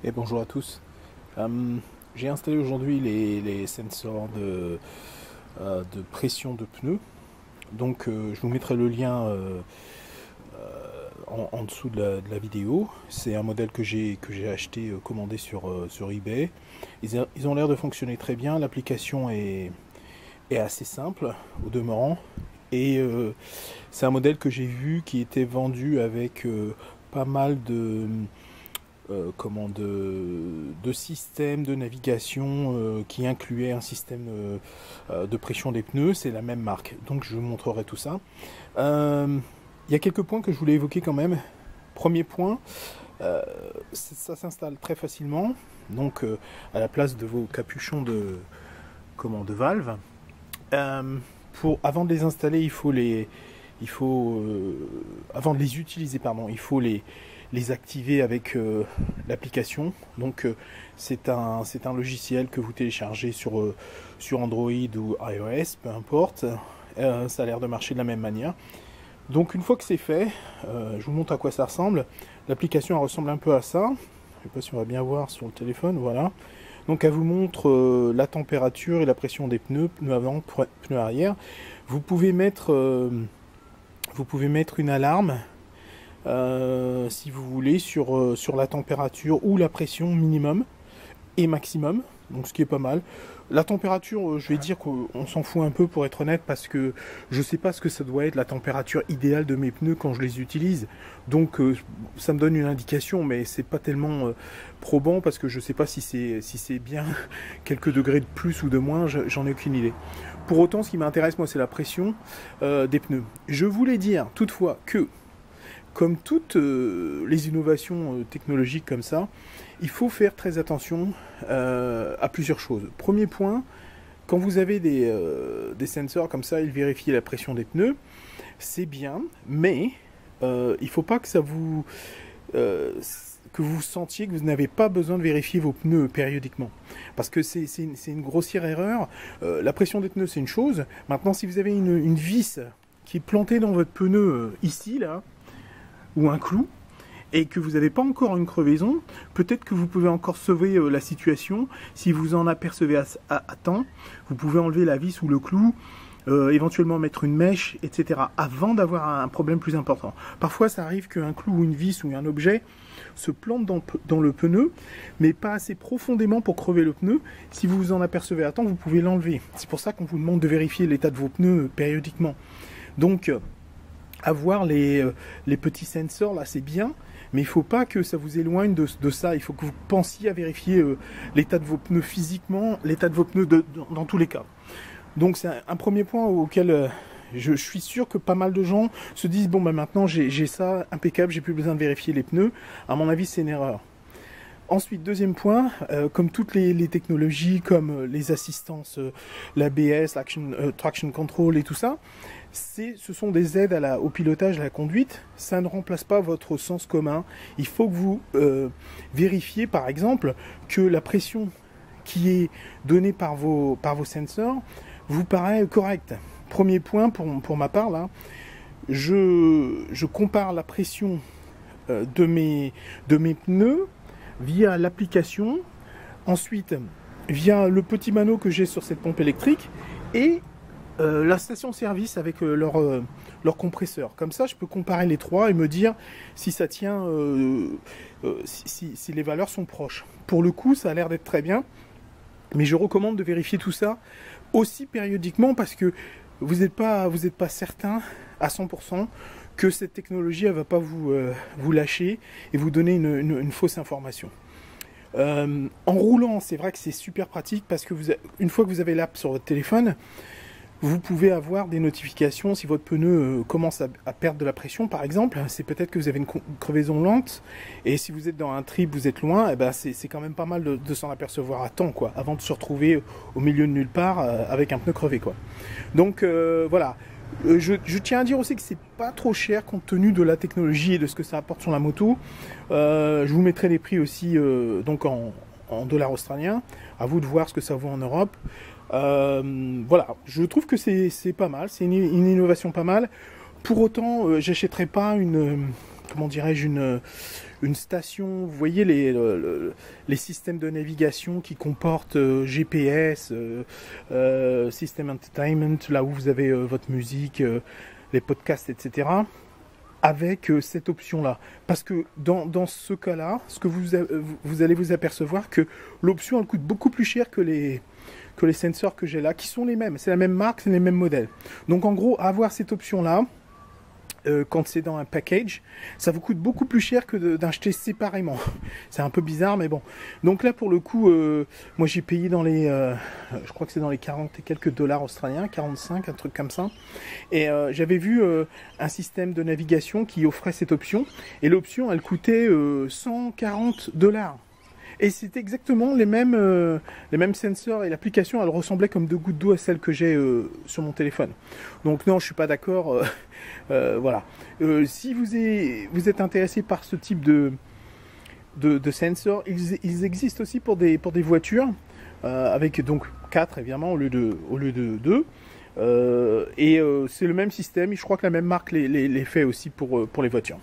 Et bonjour à tous. J'ai installé aujourd'hui les sensors de pression de pneus. Donc je vous mettrai le lien en dessous de la vidéo. C'est un modèle que j'ai acheté, commandé sur eBay. Ils ont l'air de fonctionner très bien. L'application est assez simple au demeurant. Et c'est un modèle que j'ai vu qui était vendu avec pas mal de systèmes de navigation qui incluait un système de pression des pneus. C'est la même marque, donc je vous montrerai tout ça. Il y a quelques points que je voulais évoquer quand même. Premier point, ça s'installe très facilement, donc à la place de vos capuchons de valve. Avant de les installer, avant de les utiliser, pardon, il faut les activer avec l'application. Donc c'est un logiciel que vous téléchargez sur Android ou iOS, peu importe. Ça a l'air de marcher de la même manière. Donc une fois que c'est fait, je vous montre à quoi ça ressemble. L'application elle ressemble un peu à ça. Je ne sais pas si on va bien voir sur le téléphone, voilà. Donc elle vous montre la température et la pression des pneus avant, pneus arrière. Vous pouvez mettre une alarme si vous voulez sur la température ou la pression minimum et maximum, donc ce qui est pas mal. La température, je vais dire qu'on s'en fout un peu pour être honnête, parce que je sais pas ce que ça doit être la température idéale de mes pneus quand je les utilise. Donc ça me donne une indication, mais c'est pas tellement probant, parce que je sais pas si c'est bien quelques degrés de plus ou de moins, j'en ai aucune idée. Pour autant, ce qui m'intéresse moi, c'est la pression des pneus. Je voulais dire toutefois que, comme toutes les innovations technologiques comme ça, il faut faire très attention à plusieurs choses. Premier point, quand vous avez des sensors comme ça, ils vérifient la pression des pneus, c'est bien, mais il ne faut pas que que vous sentiez que vous n'avez pas besoin de vérifier vos pneus périodiquement. Parce que c'est une grossière erreur. La pression des pneus, c'est une chose. Maintenant, si vous avez une vis qui est plantée dans votre pneu ici, là, ou un clou, et que vous n'avez pas encore une crevaison, peut-être que vous pouvez encore sauver la situation. Si vous en apercevez à temps, vous pouvez enlever la vis ou le clou, éventuellement mettre une mèche, etc., avant d'avoir un problème plus important. Parfois, ça arrive qu'un clou ou une vis ou un objet se plante dans le pneu, mais pas assez profondément pour crever le pneu. Si vous vous en apercevez à temps, vous pouvez l'enlever. C'est pour ça qu'on vous demande de vérifier l'état de vos pneus périodiquement. Donc, avoir les petits sensors là, c'est bien, mais il ne faut pas que ça vous éloigne de ça. Il faut que vous pensiez à vérifier l'état de vos pneus physiquement, l'état de vos pneus dans tous les cas. Donc c'est un premier point auquel je suis sûr que pas mal de gens se disent bon, bah maintenant j'ai ça impeccable, j'ai plus besoin de vérifier les pneus. À mon avis, c'est une erreur. Ensuite, deuxième point, comme toutes les technologies, comme les assistances, l'ABS, Traction Control et tout ça, ce sont des aides au pilotage, à la conduite. Ça ne remplace pas votre sens commun. Il faut que vous vérifiez, par exemple, que la pression qui est donnée par vos sensors vous paraît correcte. Premier point pour ma part, là, je compare la pression de mes pneus via l'application, ensuite via le petit mano que j'ai sur cette pompe électrique et la station-service avec leur compresseur. Comme ça, je peux comparer les trois et me dire si ça tient, si les valeurs sont proches. Pour le coup, ça a l'air d'être très bien, mais je recommande de vérifier tout ça aussi périodiquement, parce que vous n'êtes pas certain à 100% que cette technologie elle va pas vous lâcher et vous donner une fausse information. En roulant, c'est vrai que c'est super pratique, parce que une fois que vous avez l'app sur votre téléphone, vous pouvez avoir des notifications si votre pneu commence à perdre de la pression, par exemple. C'est peut-être que vous avez une crevaison lente, et si vous êtes dans un trip, vous êtes loin, et ben c'est quand même pas mal de s'en apercevoir à temps, quoi, avant de se retrouver au milieu de nulle part avec un pneu crevé, quoi. Donc voilà. Je tiens à dire aussi que c'est pas trop cher compte tenu de la technologie et de ce que ça apporte sur la moto. Je vous mettrai les prix aussi donc en dollars australiens. À vous de voir ce que ça vaut en Europe. Voilà, je trouve que c'est pas mal, c'est une innovation pas mal. Pour autant, j'achèterai pas comment dirais-je, une station. Vous voyez les systèmes de navigation qui comportent GPS, System Entertainment, là où vous avez votre musique, les podcasts, etc. Avec cette option-là. Parce que dans ce cas-là, ce que vous allez vous apercevoir que l'option, elle coûte beaucoup plus cher que les sensors que j'ai là, qui sont les mêmes. C'est la même marque, c'est les mêmes modèles. Donc en gros, avoir cette option-là, quand c'est dans un package, ça vous coûte beaucoup plus cher que d'acheter séparément. C'est un peu bizarre, mais bon. Donc là, pour le coup, moi j'ai payé dans les, je crois que c'est dans les 40 et quelques dollars australiens, 45, un truc comme ça. Et j'avais vu un système de navigation qui offrait cette option, et l'option, elle coûtait 140 dollars. Et c'était exactement les mêmes sensors, et l'application, elle ressemblait comme 2 gouttes d'eau à celle que j'ai sur mon téléphone. Donc non, je suis pas d'accord. Voilà. Si vous êtes intéressé par ce type de sensors, ils existent aussi pour des voitures, avec donc 4 évidemment au lieu de 2. C'est le même système, et je crois que la même marque les fait aussi pour les voitures.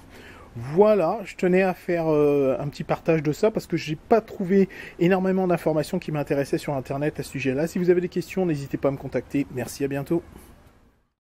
Voilà, je tenais à faire un petit partage de ça parce que j'ai pas trouvé énormément d'informations qui m'intéressaient sur internet à ce sujet-là. Si vous avez des questions, n'hésitez pas à me contacter. Merci, à bientôt.